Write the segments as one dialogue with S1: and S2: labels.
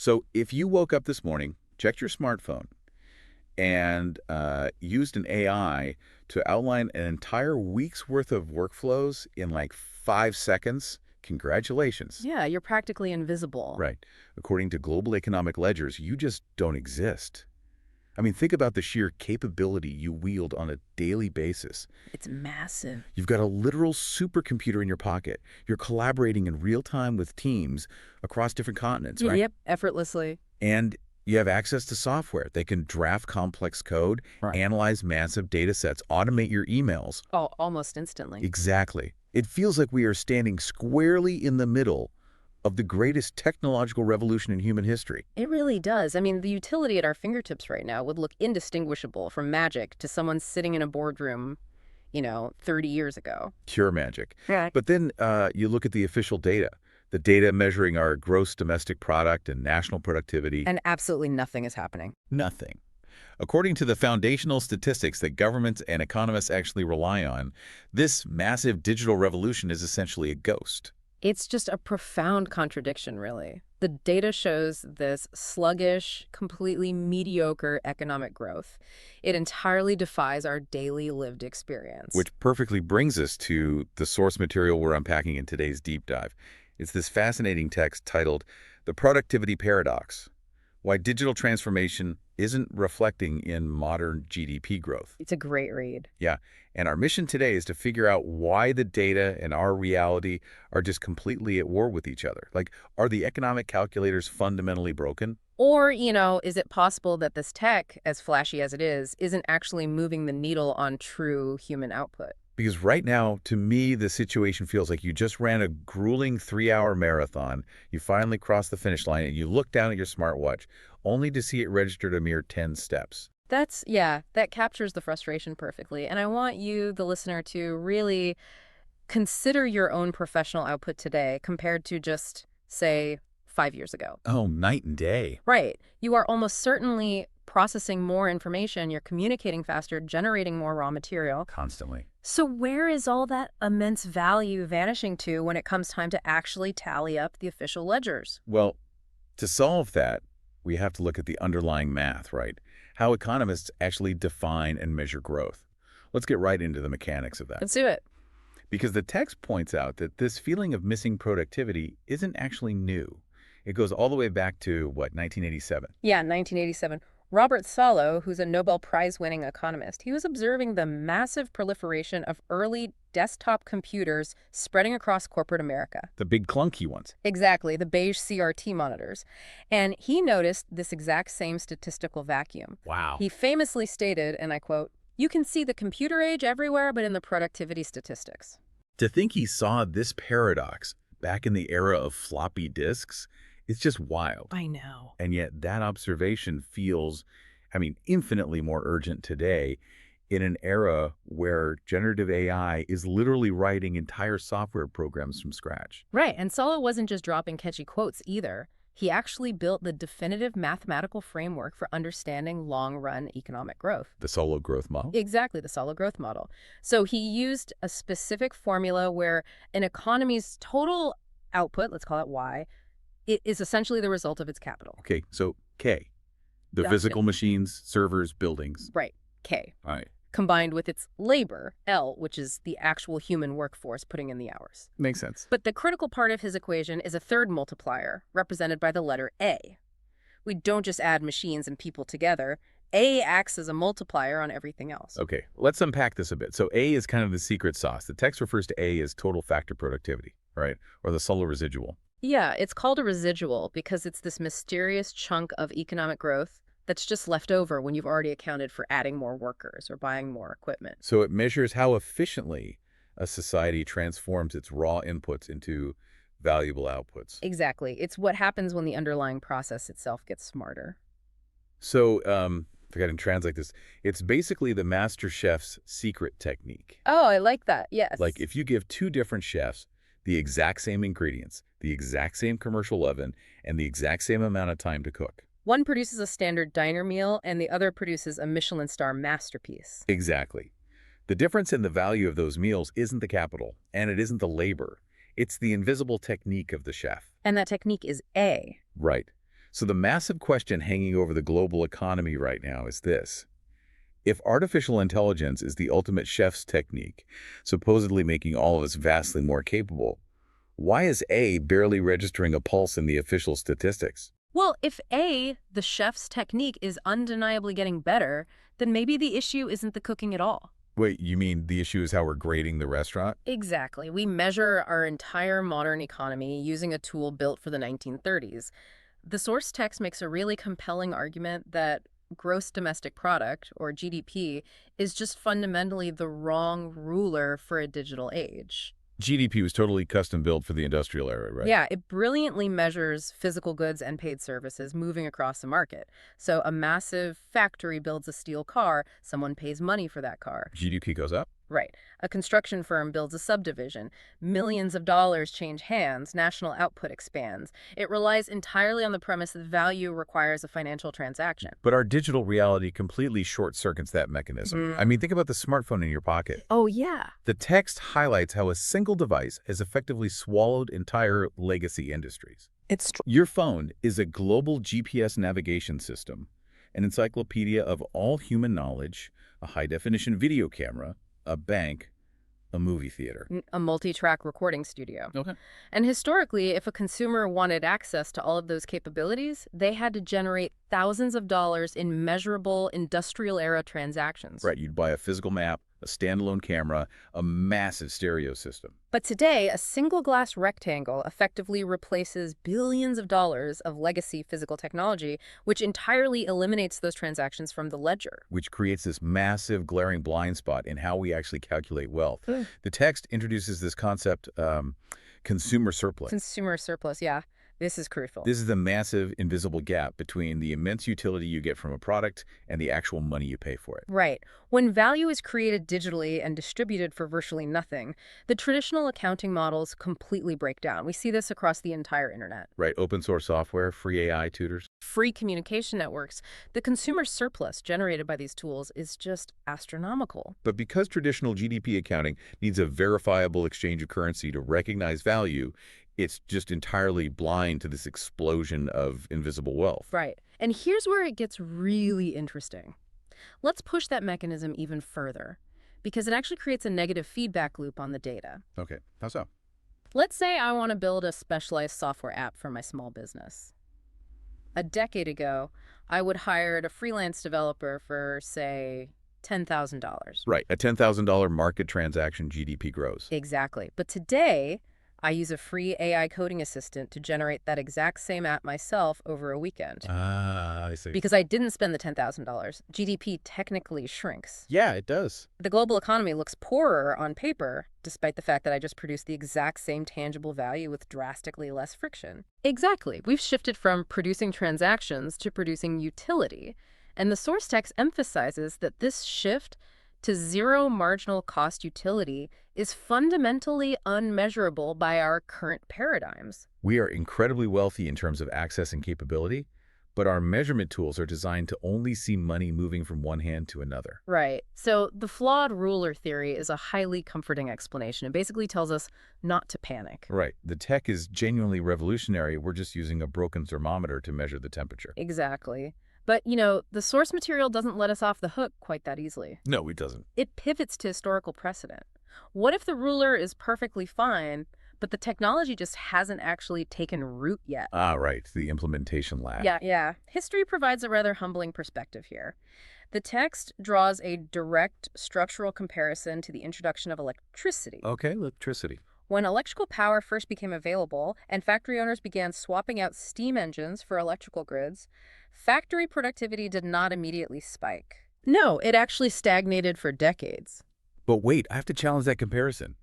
S1: So if you woke up this morning, checked your smartphone, and used an AI to outline an entire week's worth of workflows in like 5 seconds, congratulations.
S2: Yeah, you're practically invisible.
S1: Right. According to global economic ledgers, you just don't exist. I mean, think about the sheer capability you wield on a daily basis.
S2: It's massive.
S1: You've got a literal supercomputer in your pocket. You're collaborating in real time with teams across different continents, right?
S2: Yep, effortlessly.
S1: And you have access to software. They can draft complex code,
S2: Right.
S1: analyze massive data sets, automate your emails.
S2: Oh, almost instantly.
S1: Exactly. It feels like we are standing squarely in the middle of the greatest technological revolution in human history.
S2: It really does. I mean, the utility at our fingertips right now would look indistinguishable from magic to someone sitting in a boardroom, 30 years ago.
S1: Pure magic.
S2: Yeah.
S1: But then you look at the official data, the data measuring our gross domestic product and national productivity.
S2: And absolutely nothing is happening.
S1: Nothing. According to the foundational statistics that governments and economists actually rely on, this massive digital revolution is essentially a ghost.
S2: It's just a profound contradiction, really. The data shows this sluggish, completely mediocre economic growth. It entirely defies our daily lived experience.
S1: Which perfectly brings us to the source material we're unpacking in today's deep dive. It's this fascinating text titled The Productivity Paradox: Why Digital Transformation Isn't Reflecting in Modern GDP Growth.
S2: It's a great read.
S1: Yeah, and our mission today is to figure out why the data and our reality are just completely at war with each other. Like, are the economic calculators fundamentally broken?
S2: Or, is it possible that this tech, as flashy as it is, isn't actually moving the needle on true human output?
S1: Because right now, to me, the situation feels like you just ran a grueling 3-hour marathon. You finally crossed the finish line and you look down at your smartwatch, only to see it registered a mere 10 steps.
S2: That captures the frustration perfectly. And I want you, the listener, to really consider your own professional output today compared to just, say, 5 years ago.
S1: Oh, night and day.
S2: Right. You are almost certainly processing more information, you're communicating faster, generating more raw material.
S1: Constantly.
S2: So where is all that immense value vanishing to when it comes time to actually tally up the official ledgers?
S1: Well, to solve that, we have to look at the underlying math, right? How economists actually define and measure growth. Let's get right into the mechanics of that.
S2: Let's do it.
S1: Because the text points out that this feeling of missing productivity isn't actually new. It goes all the way back to, 1987?
S2: Yeah, 1987. Robert Solow, who's a Nobel Prize-winning economist, he was observing the massive proliferation of early desktop computers spreading across corporate America.
S1: The big clunky ones.
S2: Exactly, the beige CRT monitors. And he noticed this exact same statistical vacuum.
S1: Wow.
S2: He famously stated, and I quote, "You can see the computer age everywhere but in the productivity statistics."
S1: To think he saw this paradox back in the era of floppy disks, it's just wild.
S2: I know.
S1: And yet that observation feels, infinitely more urgent today in an era where generative AI is literally writing entire software programs from scratch.
S2: Right, and Solow wasn't just dropping catchy quotes either. He actually built the definitive mathematical framework for understanding long-run economic growth.
S1: The Solow growth model?
S2: Exactly, the Solow growth model. So he used a specific formula where an economy's total output, let's call it Y, it is essentially the result of its capital.
S1: Okay, so K, the
S2: Gotcha.
S1: physical machines, servers, buildings.
S2: Right, K.
S1: All right,
S2: Combined with its labor, L, which is the actual human workforce putting in the hours.
S1: makes sense.
S2: But the critical part of his equation is a third multiplier, represented by the letter A. We don't just add machines and people together. A acts as a multiplier on everything else.
S1: Okay, let's unpack this a bit. So A is kind of the secret sauce. The text refers to A as total factor productivity, right? Or the Solow residual.
S2: Yeah, it's called a residual because it's this mysterious chunk of economic growth that's just left over when you've already accounted for adding more workers or buying more equipment.
S1: So it measures how efficiently a society transforms its raw inputs into valuable outputs.
S2: Exactly. It's what happens when the underlying process itself gets smarter.
S1: So, if I can translate this, it's basically the master chef's secret technique.
S2: Oh, I like that. Yes.
S1: Like if you give two different chefs the exact same ingredients, the exact same commercial oven, and the exact same amount of time to cook.
S2: One produces a standard diner meal and the other produces a Michelin star masterpiece.
S1: Exactly. The difference in the value of those meals isn't the capital, and it isn't the labor. It's the invisible technique of the chef.
S2: And that technique is A.
S1: Right. So the massive question hanging over the global economy right now is this. If artificial intelligence is the ultimate chef's technique, supposedly making all of us vastly more capable, why is A barely registering a pulse in the official statistics?
S2: Well, if A, the chef's technique is undeniably getting better, then maybe the issue isn't the cooking at all.
S1: Wait, you mean the issue is how we're grading the restaurant?
S2: Exactly. We measure our entire modern economy using a tool built for the 1930s. The source text makes a really compelling argument that gross domestic product, or GDP, is just fundamentally the wrong ruler for a digital age.
S1: GDP was totally custom built for the industrial era, right?
S2: Yeah, it brilliantly measures physical goods and paid services moving across the market. So a massive factory builds a steel car, someone pays money for that car.
S1: GDP goes up?
S2: Right. A construction firm builds a subdivision. Millions of dollars change hands. National output expands. It relies entirely on the premise that value requires a financial transaction.
S1: But our digital reality completely short-circuits that mechanism. I mean, think about the smartphone in your pocket.
S2: Oh, yeah.
S1: The text highlights how a single device has effectively swallowed entire legacy industries.
S2: It's
S1: Your phone is a global GPS navigation system, an encyclopedia of all human knowledge, a high-definition video camera, a bank, a movie theater.
S2: a multi-track recording studio.
S1: Okay.
S2: And historically, if a consumer wanted access to all of those capabilities, they had to generate thousands of dollars in measurable industrial-era transactions.
S1: Right, you'd buy a physical map, a standalone camera, a massive stereo system.
S2: But today, a single glass rectangle effectively replaces billions of dollars of legacy physical technology, which entirely eliminates those transactions from the ledger.
S1: Which creates this massive glaring blind spot in how we actually calculate wealth.
S2: Mm.
S1: The text introduces this concept, consumer surplus.
S2: Consumer surplus, yeah. This is crucial.
S1: This is the massive invisible gap between the immense utility you get from a product and the actual money you pay for it.
S2: Right. When value is created digitally and distributed for virtually nothing, the traditional accounting models completely break down. We see this across the entire internet.
S1: Right, open source software, free AI tutors.
S2: Free communication networks, the consumer surplus generated by these tools is just astronomical.
S1: But because traditional GDP accounting needs a verifiable exchange of currency to recognize value, it's just entirely blind to this explosion of invisible wealth.
S2: Right. And here's where it gets really interesting. Let's push that mechanism even further, because it actually creates a negative feedback loop on the data.
S1: Okay, how so?
S2: Let's say I want to build a specialized software app for my small business. A decade ago, I would hire a freelance developer for, say, $10,000.
S1: Right, a $10,000 market transaction GDP grows.
S2: Exactly. But today, I use a free AI coding assistant to generate that exact same app myself over a weekend.
S1: Ah, I see.
S2: Because I didn't spend the $10,000, GDP technically shrinks.
S1: Yeah, it does.
S2: The global economy looks poorer on paper, despite the fact that I just produced the exact same tangible value with drastically less friction. Exactly. We've shifted from producing transactions to producing utility. And the source text emphasizes that this shift to zero marginal cost utility is fundamentally unmeasurable by our current paradigms.
S1: We are incredibly wealthy in terms of access and capability, but our measurement tools are designed to only see money moving from one hand to another.
S2: Right. So the flawed ruler theory is a highly comforting explanation. It basically tells us not to panic.
S1: Right. The tech is genuinely revolutionary. We're just using a broken thermometer to measure the temperature.
S2: Exactly. But, the source material doesn't let us off the hook quite that easily.
S1: No, it doesn't.
S2: It pivots to historical precedent. What if the ruler is perfectly fine, but the technology just hasn't actually taken root yet?
S1: Ah, right. The implementation lag.
S2: Yeah. History provides a rather humbling perspective here. The text draws a direct structural comparison to the introduction of electricity.
S1: Okay, electricity.
S2: When electrical power first became available and factory owners began swapping out steam engines for electrical grids, factory productivity did not immediately spike. No, it actually stagnated for decades.
S1: But wait, I have to challenge that comparison.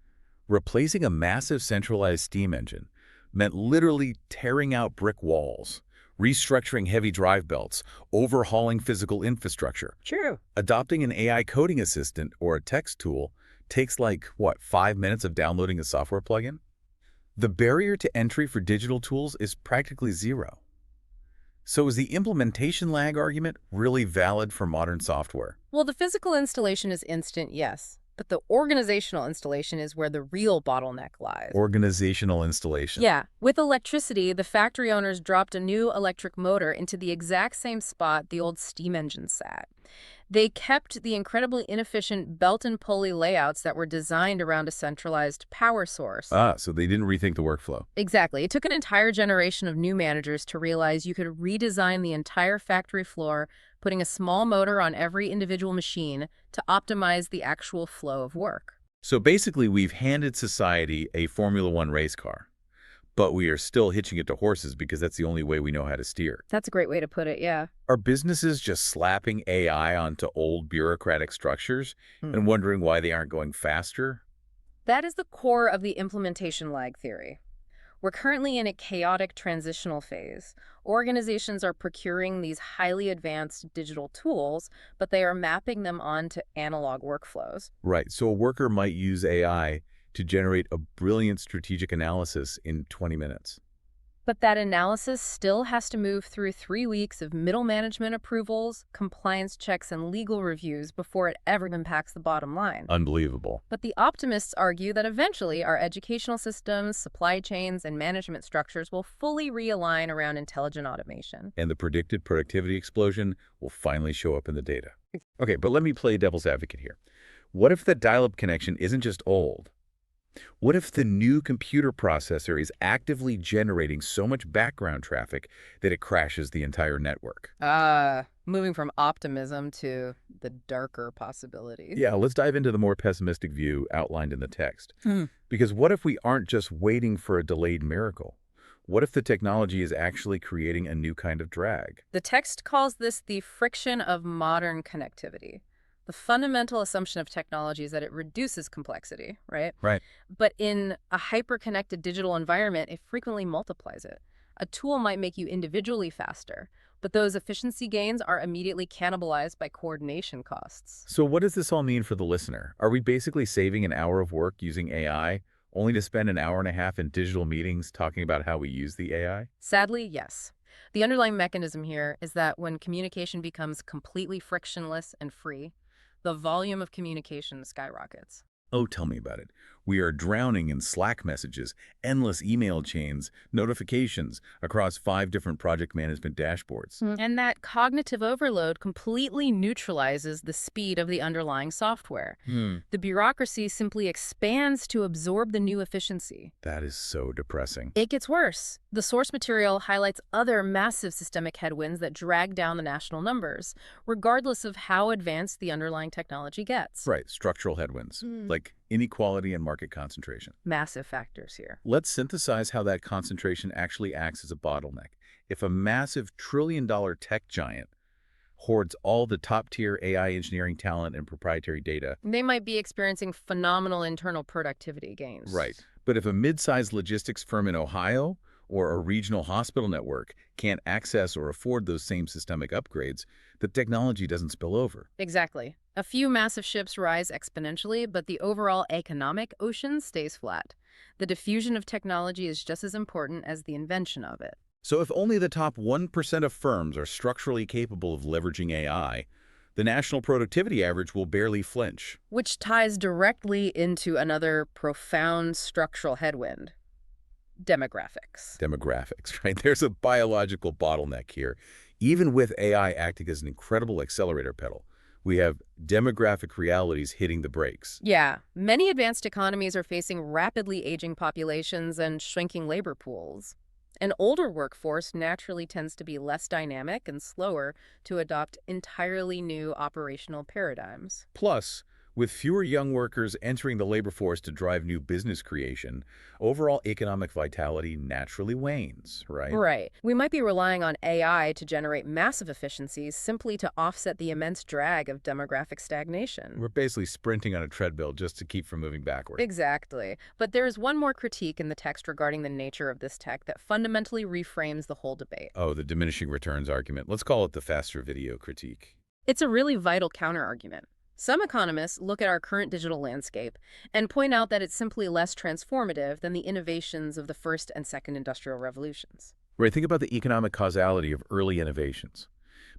S1: Replacing a massive centralized steam engine meant literally tearing out brick walls, restructuring heavy drive belts, overhauling physical infrastructure.
S2: True.
S1: Adopting an AI coding assistant or a text tool takes 5 minutes of downloading a software plugin? The barrier to entry for digital tools is practically zero. So is the implementation lag argument really valid for modern software?
S2: Well, the physical installation is instant, yes. But the organizational installation is where the real bottleneck lies.
S1: Organizational installation.
S2: Yeah, with electricity, the factory owners dropped a new electric motor into the exact same spot the old steam engine sat. They kept the incredibly inefficient belt and pulley layouts that were designed around a centralized power source.
S1: Ah, so they didn't rethink the workflow.
S2: Exactly. It took an entire generation of new managers to realize you could redesign the entire factory floor, putting a small motor on every individual machine to optimize the actual flow of work.
S1: So basically, we've handed society a Formula One race car, but we are still hitching it to horses because that's the only way we know how to steer.
S2: That's a great way to put it, yeah.
S1: Are businesses just slapping AI onto old bureaucratic structures and
S2: Hmm.
S1: wondering why they aren't going faster?
S2: That is the core of the implementation lag theory. We're currently in a chaotic transitional phase. Organizations are procuring these highly advanced digital tools, but they are mapping them onto analog workflows.
S1: Right, so a worker might use AI to generate a brilliant strategic analysis in 20 minutes.
S2: But that analysis still has to move through 3 weeks of middle management approvals, compliance checks, and legal reviews before it ever impacts the bottom line.
S1: Unbelievable.
S2: But the optimists argue that eventually our educational systems, supply chains, and management structures will fully realign around intelligent automation.
S1: And the predicted productivity explosion will finally show up in the data. Okay, but let me play devil's advocate here. What if the dial-up connection isn't just old? What if the new computer processor is actively generating so much background traffic that it crashes the entire network?
S2: Moving from optimism to the darker possibilities.
S1: Yeah, let's dive into the more pessimistic view outlined in the text. Because what if we aren't just waiting for a delayed miracle? What if the technology is actually creating a new kind of drag?
S2: The text calls this the friction of modern connectivity. The fundamental assumption of technology is that it reduces complexity, right?
S1: Right.
S2: But in a hyper-connected digital environment, it frequently multiplies it. A tool might make you individually faster, but those efficiency gains are immediately cannibalized by coordination costs.
S1: So what does this all mean for the listener? Are we basically saving an hour of work using AI, only to spend an hour and a half in digital meetings talking about how we use the AI?
S2: Sadly, yes. The underlying mechanism here is that when communication becomes completely frictionless and free, the volume of communication skyrockets.
S1: Oh, tell me about it. We are drowning in Slack messages, endless email chains, notifications across 5 different project management dashboards.
S2: And that cognitive overload completely neutralizes the speed of the underlying software. The bureaucracy simply expands to absorb the new efficiency.
S1: That is so depressing.
S2: It gets worse. The source material highlights other massive systemic headwinds that drag down the national numbers, regardless of how advanced the underlying technology gets.
S1: Right, structural headwinds, like inequality and market concentration.
S2: Massive factors here.
S1: Let's synthesize how that concentration actually acts as a bottleneck. If a massive trillion-dollar tech giant hoards all the top-tier AI engineering talent and proprietary data.
S2: They might be experiencing phenomenal internal productivity gains.
S1: Right. But if a mid-sized logistics firm in Ohio or a regional hospital network can't access or afford those same systemic upgrades, the technology doesn't spill over.
S2: Exactly. A few massive ships rise exponentially, but the overall economic ocean stays flat. The diffusion of technology is just as important as the invention of it.
S1: So if only the top 1% of firms are structurally capable of leveraging AI, the national productivity average will barely flinch.
S2: Which ties directly into another profound structural headwind: demographics.
S1: Demographics, right? There's a biological bottleneck here. Even with AI acting as an incredible accelerator pedal, we have demographic realities hitting the brakes.
S2: Yeah, many advanced economies are facing rapidly aging populations and shrinking labor pools. An older workforce naturally tends to be less dynamic and slower to adopt entirely new operational paradigms.
S1: Plus, with fewer young workers entering the labor force to drive new business creation, overall economic vitality naturally wanes, right?
S2: Right. We might be relying on AI to generate massive efficiencies simply to offset the immense drag of demographic stagnation.
S1: We're basically sprinting on a treadmill just to keep from moving backward.
S2: Exactly. But there is one more critique in the text regarding the nature of this tech that fundamentally reframes the whole debate.
S1: Oh, the diminishing returns argument. Let's call it the faster video critique.
S2: It's a really vital counterargument. Some economists look at our current digital landscape and point out that it's simply less transformative than the innovations of the first and second industrial revolutions.
S1: Right, think about the economic causality of early innovations.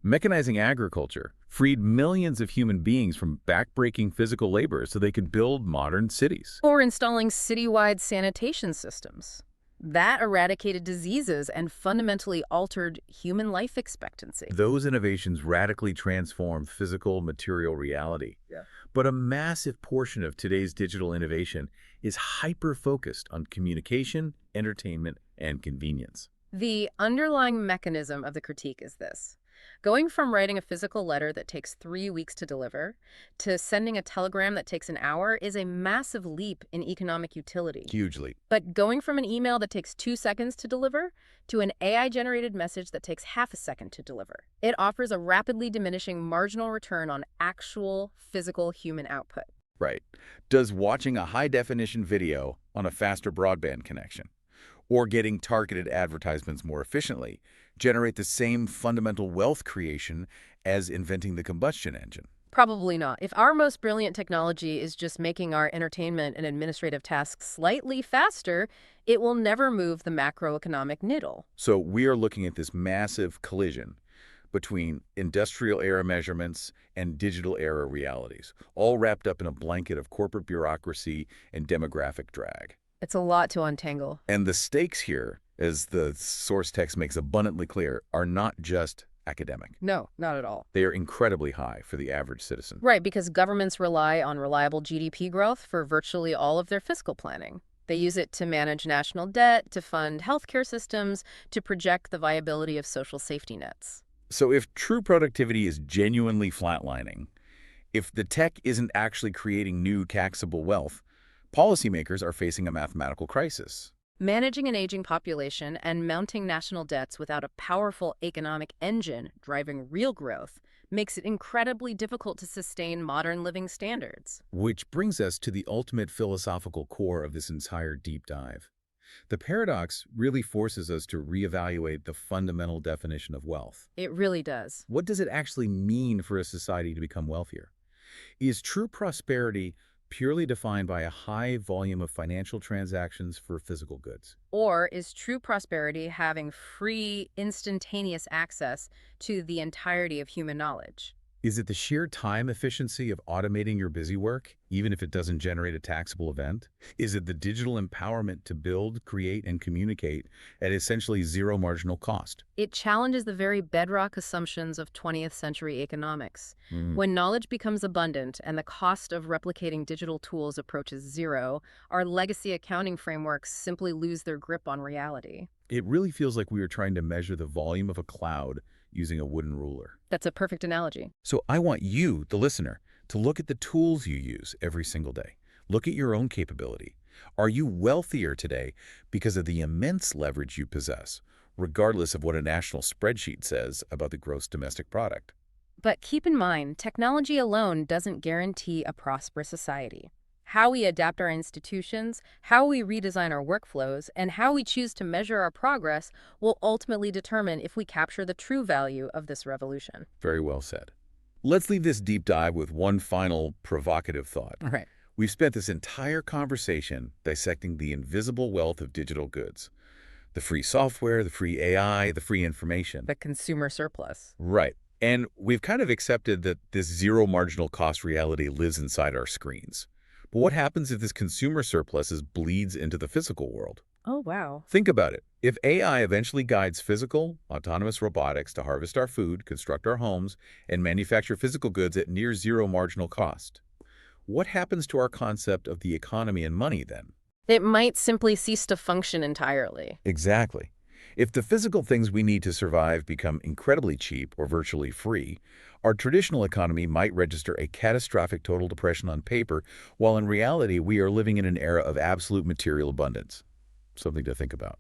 S1: Mechanizing agriculture freed millions of human beings from backbreaking physical labor so they could build modern cities.
S2: Or installing citywide sanitation systems. That eradicated diseases and fundamentally altered human life expectancy.
S1: Those innovations radically transformed physical material reality.
S2: Yeah.
S1: But a massive portion of today's digital innovation is hyper-focused on communication, entertainment, and convenience.
S2: The underlying mechanism of the critique is this. Going from writing a physical letter that takes 3 weeks to deliver to sending a telegram that takes an hour is a massive leap in economic utility.
S1: Hugely.
S2: But going from an email that takes 2 seconds to deliver to an AI-generated message that takes half a second to deliver, it offers a rapidly diminishing marginal return on actual physical human output.
S1: Right. Does watching a high-definition video on a faster broadband connection or getting targeted advertisements more efficiently generate the same fundamental wealth creation as inventing the combustion engine?
S2: Probably not. If our most brilliant technology is just making our entertainment and administrative tasks slightly faster, it will never move the macroeconomic needle.
S1: So we are looking at this massive collision between industrial-era measurements and digital-era realities, all wrapped up in a blanket of corporate bureaucracy and demographic drag.
S2: It's a lot to untangle.
S1: And the stakes here, as the source text makes abundantly clear, are not just academic.
S2: No, not at all.
S1: They are incredibly high for the average citizen.
S2: Right, because governments rely on reliable GDP growth for virtually all of their fiscal planning. They use it to manage national debt, to fund healthcare systems, to project the viability of social safety nets.
S1: So if true productivity is genuinely flatlining, if the tech isn't actually creating new taxable wealth, policymakers are facing a mathematical crisis.
S2: Managing an aging population and mounting national debts without a powerful economic engine driving real growth makes it incredibly difficult to sustain modern living standards.
S1: Which brings us to the ultimate philosophical core of this entire deep dive. The paradox really forces us to reevaluate the fundamental definition of wealth.
S2: It really does.
S1: What does it actually mean for a society to become wealthier? Is true prosperity purely defined by a high volume of financial transactions for physical goods?
S2: Or is true prosperity having free, instantaneous access to the entirety of human knowledge?
S1: Is it the sheer time efficiency of automating your busy work, even if it doesn't generate a taxable event? Is it the digital empowerment to build, create, and communicate at essentially zero marginal cost?
S2: It challenges the very bedrock assumptions of 20th century economics. When knowledge becomes abundant and the cost of replicating digital tools approaches zero, our legacy accounting frameworks simply lose their grip on reality.
S1: It really feels like we are trying to measure the volume of a cloud using a wooden ruler.
S2: That's a perfect analogy.
S1: So I want you, the listener, to look at the tools you use every single day. Look at your own capability. Are you wealthier today because of the immense leverage you possess, regardless of what a national spreadsheet says about the gross domestic product?
S2: But keep in mind, technology alone doesn't guarantee a prosperous society. How we adapt our institutions, how we redesign our workflows, and how we choose to measure our progress will ultimately determine if we capture the true value of this revolution.
S1: Very well said. Let's leave this deep dive with one final provocative thought.
S2: All right.
S1: We've spent this entire conversation dissecting the invisible wealth of digital goods. The free software, the free AI, the free information.
S2: The consumer surplus.
S1: Right. And we've kind of accepted that this zero marginal cost reality lives inside our screens. But what happens if this consumer surplus bleeds into the physical world?
S2: Oh, wow.
S1: Think about it. If AI eventually guides physical, autonomous robotics to harvest our food, construct our homes, and manufacture physical goods at near zero marginal cost, what happens to our concept of the economy and money then?
S2: It might simply cease to function entirely.
S1: Exactly. If the physical things we need to survive become incredibly cheap or virtually free, our traditional economy might register a catastrophic total depression on paper, while in reality we are living in an era of absolute material abundance. Something to think about.